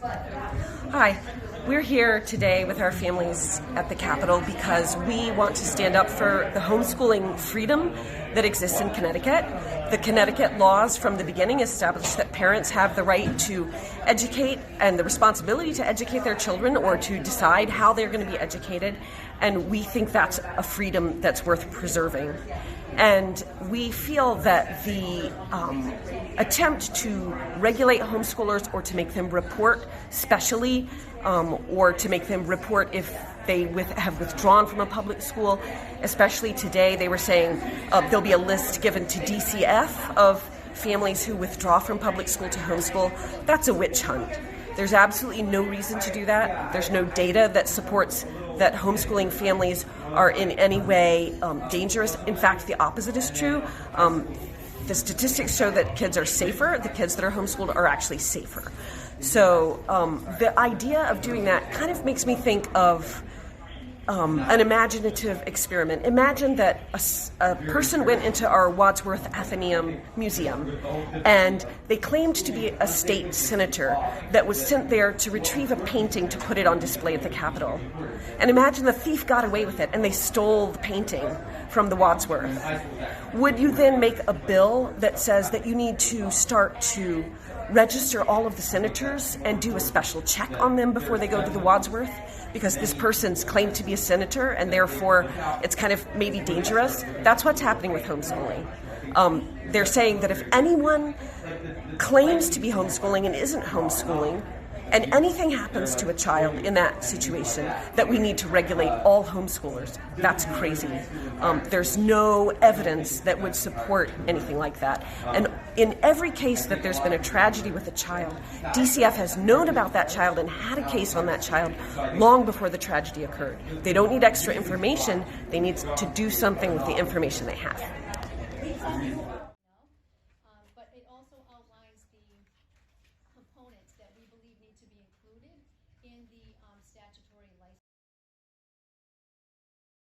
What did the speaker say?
Hi, we're here today with our families at the Capitol because we want to stand up for the homeschooling freedom that exists in Connecticut. The Connecticut laws from the beginning established that parents have the right to educate and the responsibility to educate their children or to decide how they're going to be educated, and we think that's a freedom that's worth preserving. And we feel that the attempt to regulate homeschoolers or to make them report specially or to make them report if they have withdrawn from a public school, especially today, they were saying there'll be a list given to DCF of families who withdraw from public school to homeschool. That's a witch hunt. There's absolutely no reason to do that. There's no data that supports that homeschooling families are in any way dangerous. In fact, the opposite is true. The statistics show that kids are safer. The kids that are homeschooled are actually safer. So the idea of doing that kind of makes me think of an imaginative experiment. Imagine that a person went into our Wadsworth Atheneum Museum and they claimed to be a state senator that was sent there to retrieve a painting to put it on display at the Capitol. And imagine the thief got away with it and they stole the painting from the Wadsworth. Would you then make a bill that says that you need to start to register all of the senators and do a special check on them before they go to the Wadsworth? Because this person's claimed to be a senator and therefore it's kind of maybe dangerous. That's what's happening with homeschooling. They're saying that if anyone claims to be homeschooling and isn't homeschooling, and anything happens to a child in that situation, that we need to regulate all homeschoolers. That's crazy. There's no evidence that would support anything like that. And in every case that there's been a tragedy with a child, DCF has known about that child and had a case on that child long before the tragedy occurred. They don't need extra information. They need to do something with the information they have. But it also outlines the components that we believe need to be included in the statutory license.